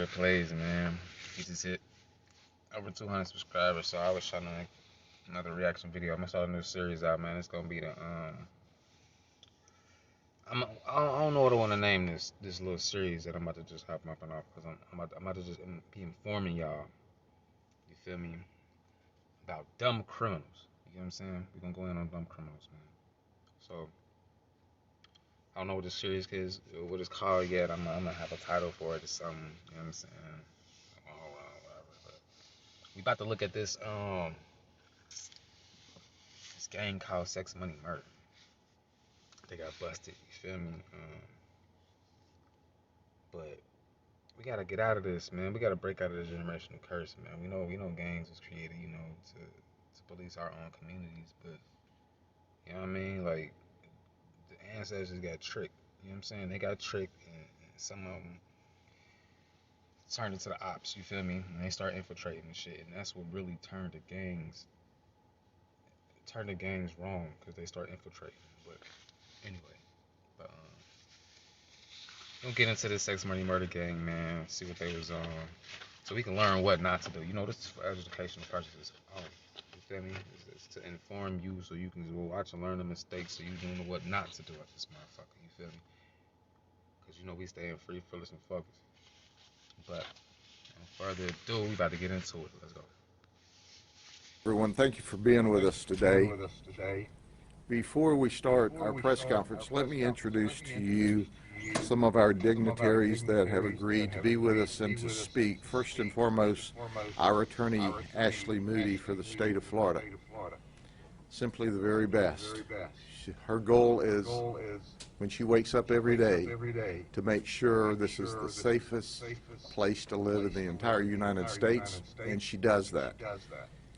Red Plays, man. He just hit over 200 subscribers, so I was trying to make another reaction video. I'm gonna start a new series out, man. It's gonna be the I don't know what I want to name this little series that I'm about to just hop up and off, because I'm about to just be informing y'all. You feel me? About dumb criminals. You know what I'm saying? We're gonna go in on dumb criminals, man. So I don't know what this series is, what it's called yet. I'm gonna have a title for it or something. You know what I'm saying? Oh, whatever. But we about to look at this gang called Sex Money Murder. They got busted. You feel me? But we gotta get out of this, man. We gotta break out of this generational curse, man. We know gangs was created, to police our own communities, but you know what I mean? Like, the ancestors got tricked. You know what I'm saying? They got tricked, and some of them turned into the ops. You feel me? And they start infiltrating and shit, and that's what really turned the gangs wrong, because they start infiltrating. But anyway, but we'll get into this Sex Money Murder gang, man. See what they was on, so we can learn what not to do. This is for educational purposes. You feel me? It's to inform you, so you can go watch and learn the mistakes, so you know what not to do at this motherfucker. You feel me? Because we staying free, fearless, and focused. But without further ado, we about to get into it. Let's go. Everyone, thank you for being with us today. Before we start our press conference, let me introduce to you some of our dignitaries that have agreed to be with us and to speak. First and foremost, our attorney, Ashley Moody, for the state of Florida. Simply the very best. Her goal is, when she wakes up every day, to make sure this is the safest place to live in the entire United States, and she does that.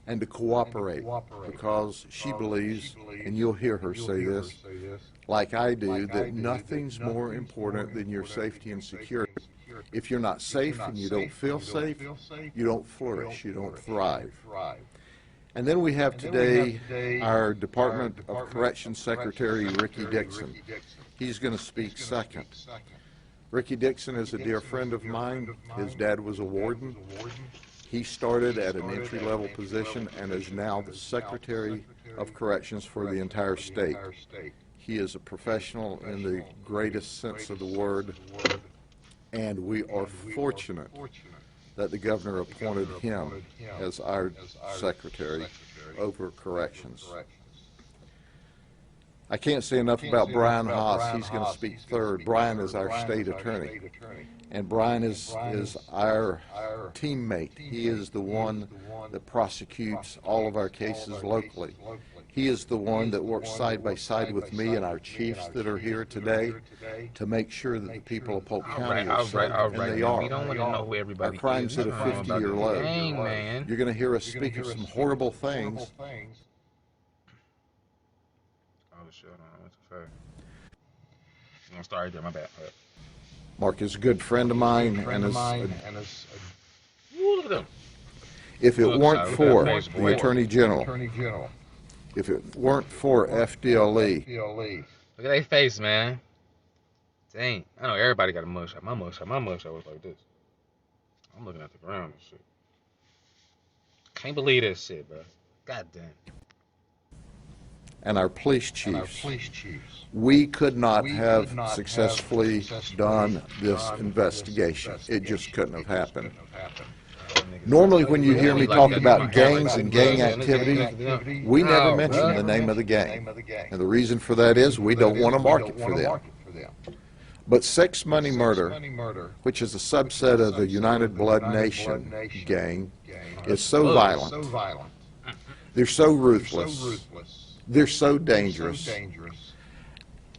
And to cooperate, because she believes, and you'll hear her say this, like I do, that nothing's more important than your safety and security. If you're not safe and you don't feel safe, you don't flourish, you don't thrive. And then we have today our Department of Corrections Secretary, Ricky Dixon. He's going to speak second. Ricky Dixon is a dear friend of mine. His dad was a warden. He started at an entry-level position and is now the Secretary of Corrections for the entire state. He is a professional in the greatest sense of the word, and we are fortunate that the governor appointed him as our Secretary over Corrections. I can't say enough about Brian Haas. He's going to speak third. Brian is our state attorney, and Brian is our teammate. He is the one that prosecutes all of our cases locally. He is the one that works side by side with me and our chiefs that are here today to make sure that the people of Polk County are safe, and they are. We don't want to know who everybody Our crime's at a 50-year low. Man. You're going to hear us speak of some horrible things. Oh shit, what's the fact? I'm gonna start right there, my bad. Mark is a good friend of mine, and Look at them. if it weren't for the Attorney General, if it weren't for FDLE, Look at their face, man. Dang. I know everybody got a mugshot. My mugshot was like this. I'm looking at the ground and shit. Can't believe this shit, bro. God damn. and our police chiefs, we could not have successfully done this investigation. It just couldn't have happened. Normally when you hear me talk about gangs and gang activity, we never mention the name of the gang. And the reason for that is we don't want to market for them. But Sex Money Murder, which is a subset of the United Blood Nation gang, is so violent. They're so ruthless. They're so dangerous.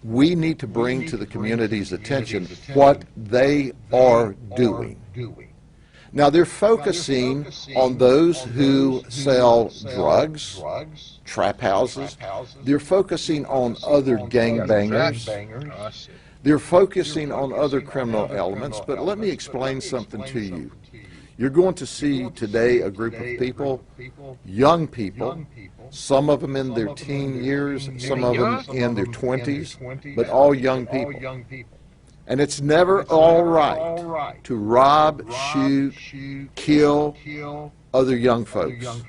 We need to bring to the community's attention what they are doing. Now, they're focusing on those who sell drugs, trap houses. They're focusing on other gangbangers. They're focusing on other criminal elements. But let me explain something to you. You're going to see today a group of people, young people, some of them in their teen years, some of them in their 20s, but all young people. And it's never all right to rob, shoot, kill other young folks.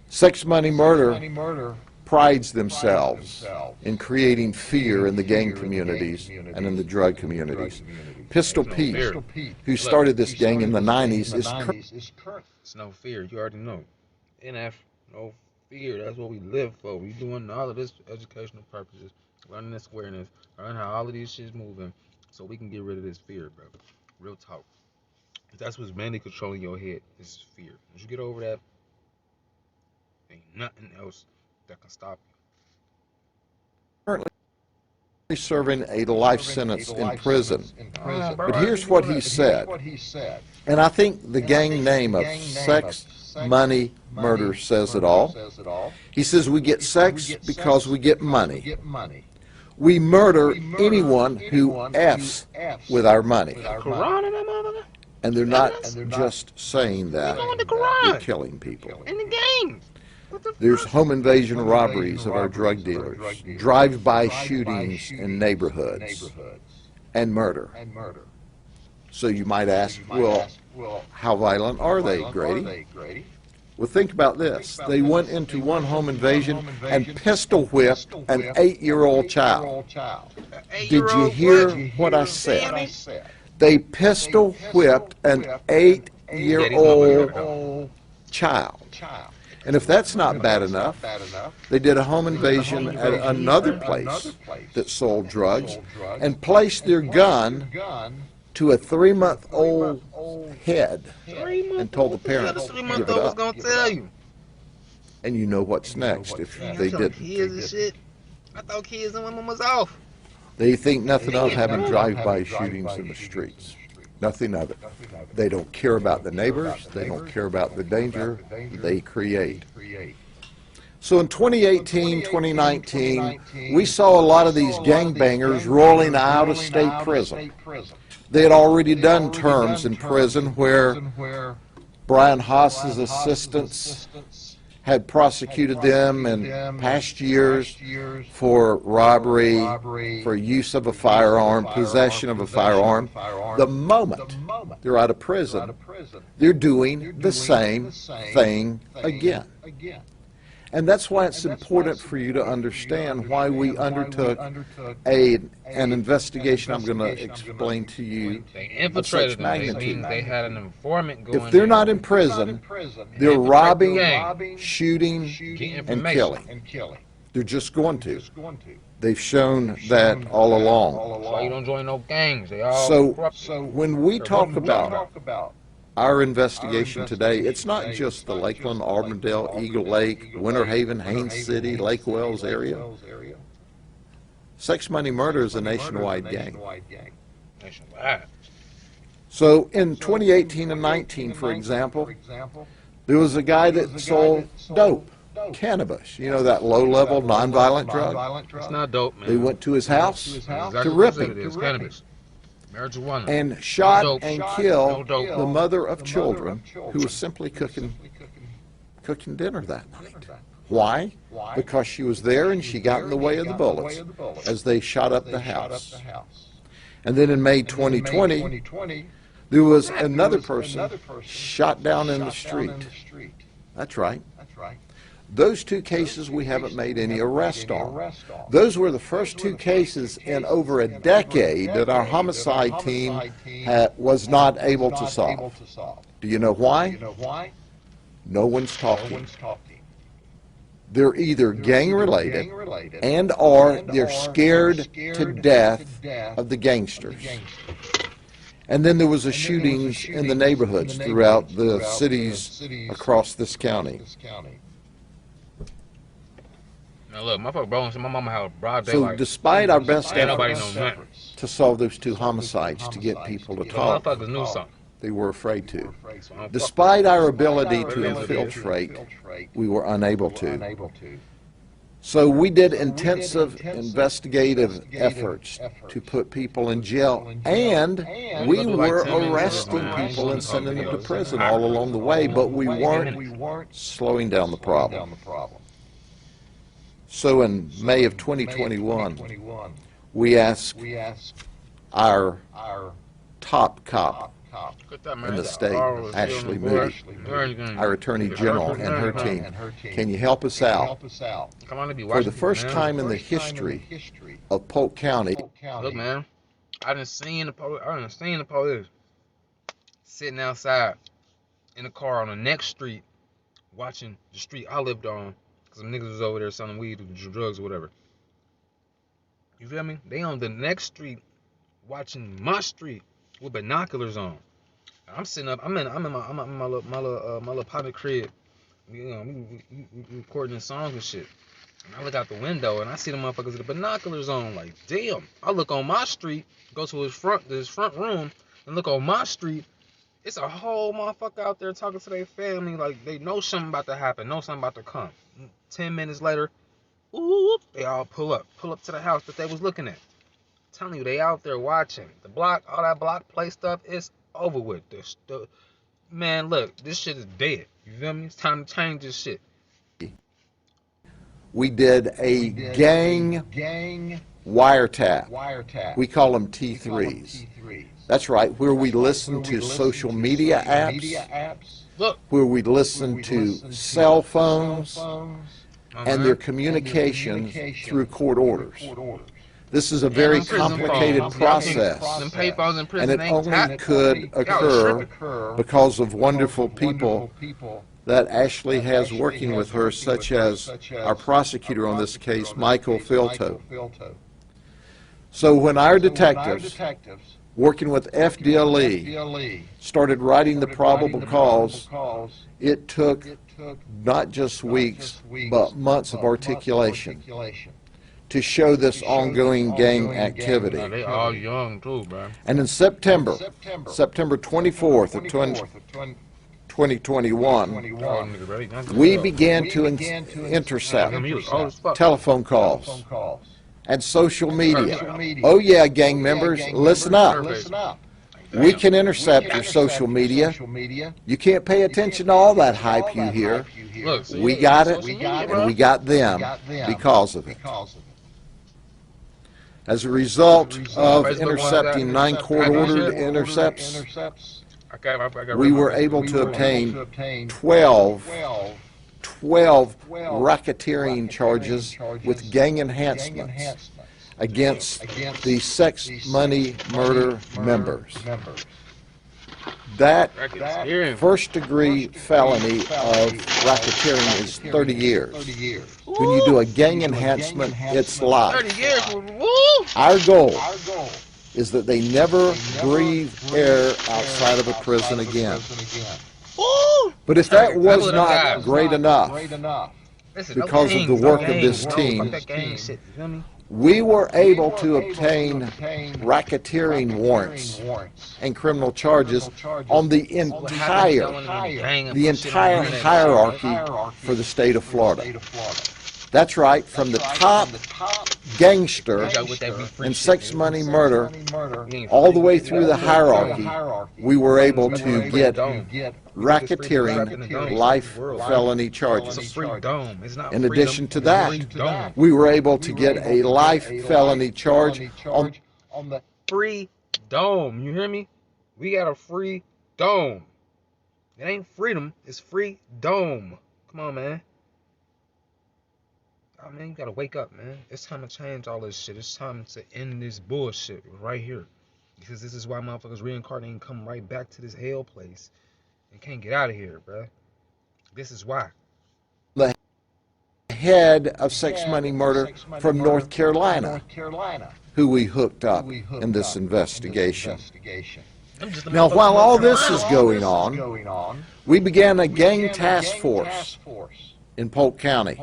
Sex, money, murder prides themselves in creating fear in the gang communities and in the drug communities. Pistol Pete, who started this gang in the 90s, is current. It's no fear. You already know. NF, no fear. That's what we live for. We doing all of this for educational purposes, running this awareness, learning how all of these shit's moving, so we can get rid of this fear, bro. Real talk. That's what's mainly controlling your head. Is fear. Once you get over that, ain't nothing else that can stop you. Currently serving a life sentence in prison. But here's what he said, and I think the gang name of Sex, Money, Murder says it all. He says we get sex because we get money. We murder anyone who F's with our money. And they're not just saying that, they're killing people. In the gang. There's home invasion robberies of our drug dealers, drive-by shootings in neighborhoods, and murder. So you might ask, well, how violent are they, Grady? Well, think about this. They went into one home invasion and pistol whipped an 8-year-old child. Did you hear what I said? They pistol whipped an 8-year-old child. And if that's not bad enough, they did a home invasion at another place that sold drugs and placed their gun to a 3-month-old head and told the parents, give it up. And you know what's next if they didn't. I thought kids and women was off. They think nothing of having drive-by shootings in the streets. Nothing of it. They don't care about the neighbors. They don't care about the danger they create. So in 2018, 2019, we saw a lot of these gangbangers rolling out of state prison. They had already done terms in prison where Brian Haas's assistants had prosecuted them in past years for robbery, for use of a firearm, possession of a firearm. The moment they're out of prison, they're doing the same thing again. And that's why it's important for you to understand why we undertook an investigation I'm going to explain to you. They infiltrated them. They had an informant going. If they're not in prison, they're robbing, shooting, and killing. They're just going to. They've shown that all along. So you don't join no gangs. They all So when we talk about our investigation today, it's not just the Lakeland, Auburndale, Eagle Lake, Winter Haven, Haines City, Lake Wells area. Sex, Money, Murder is a nationwide gang. Nationwide. So in 2018 and 19, for example, there was a guy that sold dope, cannabis, you know, that low-level, nonviolent drug. It's not dope, man. They went to his house Exactly to rip him. it is. Cannabis. Marijuana. And shot No dope. and No killed dope. the mother of children who was simply cooking dinner that night. Why? Because she was there and she got in the way of the bullets as they shot up the house. And then in May 2020, there was another person shot down in the street. That's right. Those two cases we haven't made any arrest on. Those were the first two cases in over a decade that our homicide team was not able to solve. Do you know why? No one's talking. They're either gang-related and or they're scared to death of the gangsters. And then there was a shootings in the neighborhoods throughout the cities across this county. Now look, my fuck bro, my mama had a broad So daylight. despite our best Nobody efforts knows nothing. to solve those two homicides to get people to The talk, motherfuckers knew something. they were afraid to. So I don't Despite our ability to Whatever it is. infiltrate, we were unable to. So we did intensive investigative efforts to put people in jail, and we were arresting people and sending them to prison all along the way, but we weren't slowing down the problem. So in May of 2021, we ask our top cop in the state, Ashley Moody, our Attorney General, and her team, can you help us out? For the first time in the history of Polk County. Look, man, I done seen the police sitting outside in the car on the next street, watching the street I lived on, because some niggas was over there selling weed or drugs or whatever. You feel me? They on the next street, watching my street with binoculars on. I'm sitting up. I'm in my little pocket crib. You know, we recording songs and shit. And I look out the window and I see the motherfuckers with the binoculars on. Like, damn. I look on my street, go to his front room, and look on my street. It's a whole motherfucker out there talking to their family like they know something about to happen, know something about to come. 10 minutes later, whoop, they all pull up to the house that they was looking at. I'm telling you, they out there watching. The block, all that block play stuff is over with. Man, look, this shit is dead. You feel me? It's time to change this shit. We did a gang wiretap. We call them T3s. That's right, where we listen to social media apps, where we listen to cell phones and their communications through court orders. This is a very complicated process, and it only could occur because of wonderful people that Ashley has working with her, such as our prosecutor on this case, Michael Filto. So when our detectives, working with FDLE, started writing the probable cause, it took not just weeks, but months of articulation to show this ongoing gang activity. They all young too, bro. And in September 24th of 2021, we began to intercept telephone calls and social media. Oh yeah, gang members, listen up. We can intercept your social media. You can't pay attention to all that hype you hear. We got it, and we got them because of it. As a result of intercepting 9 court-ordered intercepts, we were able to obtain 12 racketeering charges with gang enhancements against the sex, money, murder members. That first-degree felony of racketeering is 30 years. When you do a gang enhancement, it's life. 30 years. Our goal is that they never breathe air outside of a prison again. But if that was not great enough, because of the work of this team, we were able to obtain racketeering warrants and criminal charges on the entire hierarchy for the state of Florida. That's right, from the top gangster in sex, money, murder, all the way through the hierarchy, we were able to get racketeering life felony charges. In addition to that, we were able to get a life felony charge on the free dome. You hear me? We got a free dome. It ain't freedom, it's free dome. Come on, man. Oh, man, you gotta wake up, man. It's time to change all this shit. It's time to end this bullshit right here. Because this is why motherfuckers reincarnate and come right back to this hell place and can't get out of here, bro. This is why. The head of sex, money, murder from North Carolina, who we hooked up in this investigation. Now, while all this is going on, we began a gang task force in Polk County.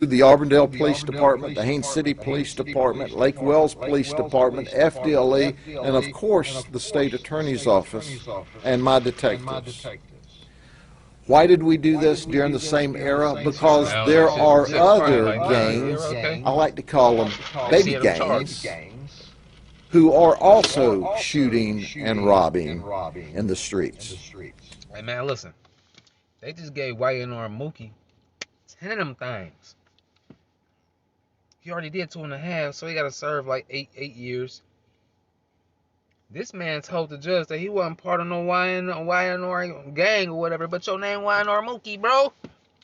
The Auburndale Police Department, the Haines City Police Department, Lake Wells Police Department, FDLE, and of course the State Attorney's Office and my detectives. Why did we do this during the same era? Because there are other gangs, I like to call them baby gangs, who are also shooting and robbing in the streets. Hey man, listen, they just gave YNR Mookie 10 of them things. He already did 2.5, so he got to serve like eight years. This man told the judge that he wasn't part of no YNR gang or whatever, but your name YNR Mookie, bro.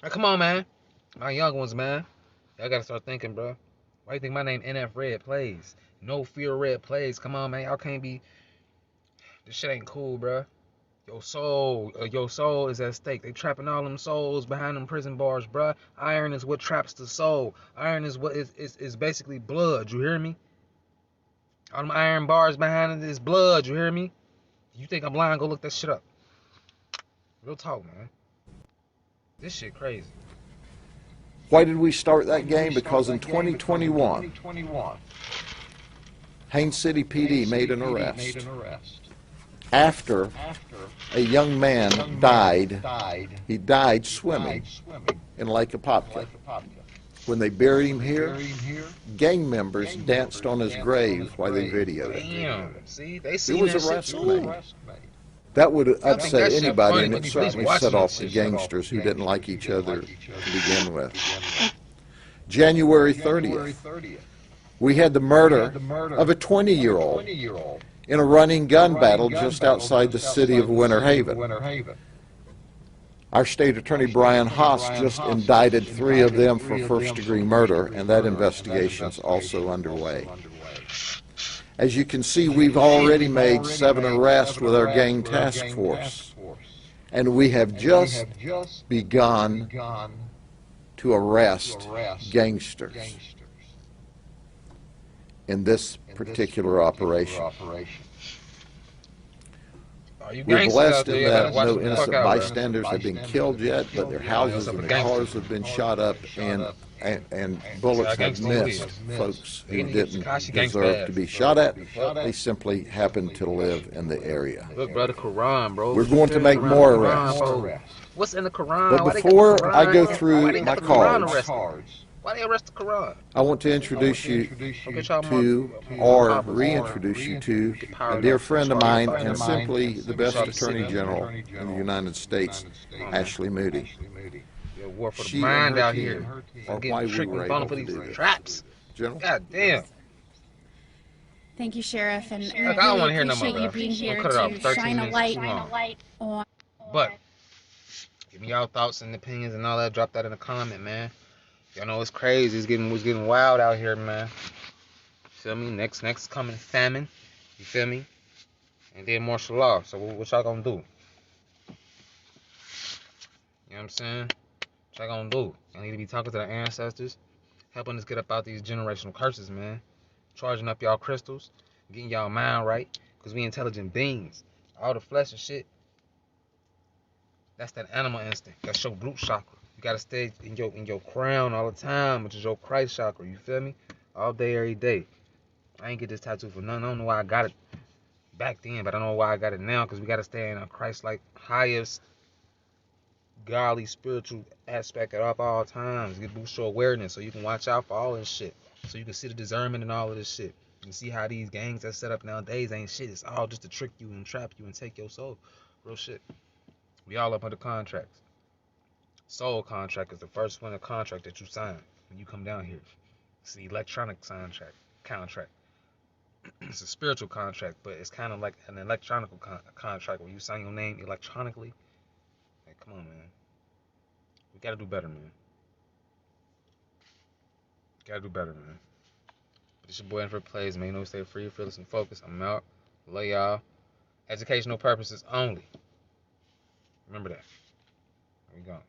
Like, come on, man. My young ones, man. Y'all gotta start thinking, bro. Why you think my name NF Red Plays? No Fear Red Plays. Come on, man. Y'all can't be. This shit ain't cool, bro. Your soul is at stake. They trapping all them souls behind them prison bars, bro. Iron is what traps the soul. Iron is what is basically blood. You hear me? All them iron bars behind it is blood. You hear me? You think I'm lying? Go look that shit up. Real talk, man. This shit crazy. Why did we start that game? Because in 2021, Haines City PD made an arrest after a young man died. He died swimming in Lake Apopka. When they buried him here, gang members danced on his grave while they videoed it. Damn. See, they It seen was that shit arrest too. made. That would upset shit anybody, funny, and but it at least certainly watching set that off the shit. gangsters who didn't like each other to begin with. January 30th, we had the murder of a 20-year-old in a running gun battle just outside the city of Winter Haven. Our state attorney Brian Haas just indicted 3 of them for first-degree murder, and that investigation's also underway. As you can see, we've already made 7 arrests with our gang task force, and we have just begun to arrest gangsters in this particular operation. We're blessed in that no innocent bystanders have been killed yet, but their houses and their cars have been shot up, and bullets have missed folks who didn't deserve to be shot at. They simply happened to live in the area. Look, bro, the Quran, bro. We're going to make more arrests. What's in the Quran? But before I go through my cards, why they arrest the Quran? I want to introduce you to, or reintroduce you to, a dear friend of mine and simply the best Attorney General in the United States, Ashley Moody. War for the She mind and her out team here. are why we were able to do this. Traps. General? God damn. Thank you, Sheriff, and I don't want to hear no more, appreciate you bro. being here Cut it off. to 13 shine a minutes light too long. on. But give me y'all thoughts and opinions and all that. Drop that in the comment, man. Y'all know it's crazy. It's getting wild out here, man. Feel me? Next coming famine. You feel me? And then martial law. So what y'all gonna do? You know what I'm saying? What y'all gonna do? Y'all need to be talking to the ancestors, helping us get up out these generational curses, man. Charging up y'all crystals, getting y'all mind right, because we intelligent beings. All the flesh and shit, that's that animal instinct. That's your root chakra. You gotta stay in your crown all the time, which is your Christ chakra. You feel me? All day, every day. I ain't get this tattoo for nothing. I don't know why I got it back then, but I don't know why I got it now, because we gotta stay in a Christ-like, highest, godly, spiritual aspect at all times. Get boost your awareness so you can watch out for all this shit. So you can see the discernment and all of this shit. You can see how these gangs that set up nowadays ain't shit. It's all just to trick you and trap you and take your soul. Real shit. We all up under contracts. Soul contract is the first one, a contract that you sign when you come down here. It's the electronic contract. It's a spiritual contract, but it's kind of like an electronic contract where you sign your name electronically. Like, come on, man. We gotta do better, man. Gotta do better, man. But it's your boy Infinite Plays, man. You know, stay free, fearless, and focused. I'm out. Love y'all. Educational purposes only. Remember that. We gone.